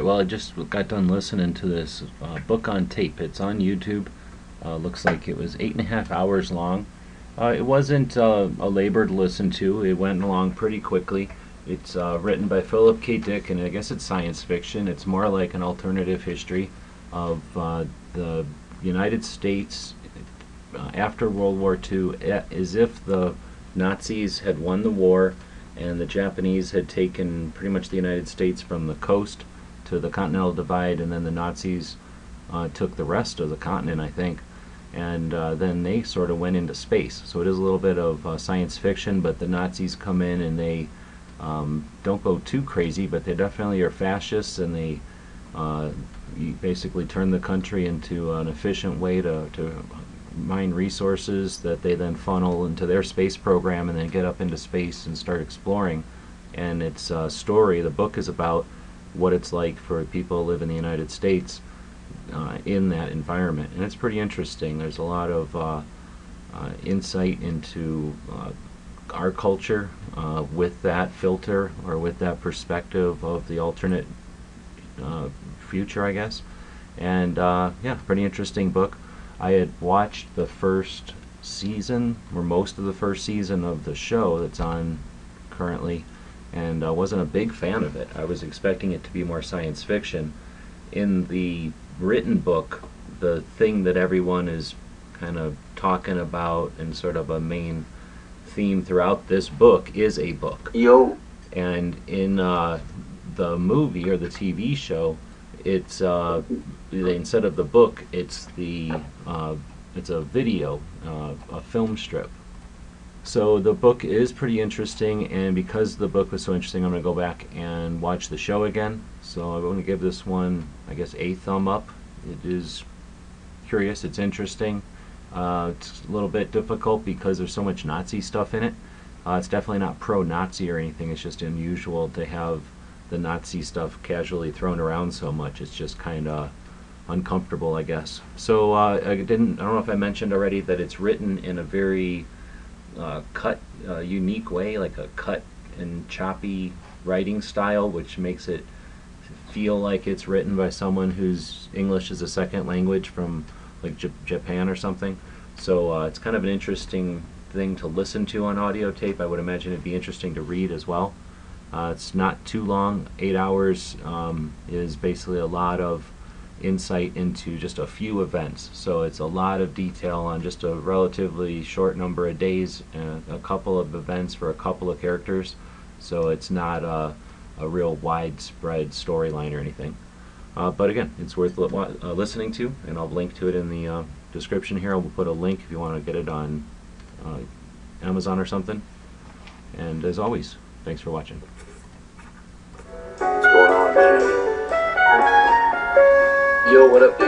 well, I just got done listening to this book on tape. It's on YouTube. Looks like it was 8.5 hours long. It wasn't a labor to listen to. It went along pretty quickly. It's written by Philip K. Dick, and I guess it's science fiction. It's more like an alternative history of the United States after World War II, as if the Nazis had won the war and the Japanese had taken pretty much the United States from the coast to the Continental Divide, and then the Nazis took the rest of the continent, I think, and then they sort of went into space. So it is a little bit of science fiction, but the Nazis come in and they don't go too crazy, but they definitely are fascists, and they basically turn the country into an efficient way to mine resources that they then funnel into their space program and then get up into space and start exploring. And it's a story, the book is about what it's like for people who live in the United States in that environment, and it's pretty interesting. There's a lot of insight into our culture with that filter, or with that perspective of the alternate future, I guess. And yeah, pretty interesting book. I had watched the first season, or most of the first season of the show that's on currently, and I wasn't a big fan of it. I was expecting it to be more science fiction. In the written book, the thing that everyone is kind of talking about and sort of a main theme throughout this book is a book. Yo. And in the movie or the TV show, it's instead of the book, it's a video, a film strip. So the book is pretty interesting, and because the book was so interesting, I'm going to go back and watch the show again. So I'm going to give this one, I guess, a thumb up. It is curious, it's interesting. It's a little bit difficult because there's so much Nazi stuff in it. It's definitely not pro-Nazi or anything. It's just unusual to have the Nazi stuff casually thrown around so much. It's just kind of uncomfortable, I guess. So I don't know if I mentioned already that it's written in a very unique way, like a cut and choppy writing style, which makes it feel like it's written by someone whose English is a second language from like Japan or something. So it's kind of an interesting thing to listen to on audio tape. I would imagine it'd be interesting to read as well. It's not too long. 8 hours is basically a lot of insight into just a few events. So it's a lot of detail on just a relatively short number of days, and a couple of events for a couple of characters. So it's not a real widespread storyline or anything. But again, it's worth listening to, and I'll link to it in the description here. I'll put a link if you want to get it on Amazon or something. And as always, thanks for watching. What's going on, man? Yo, what up,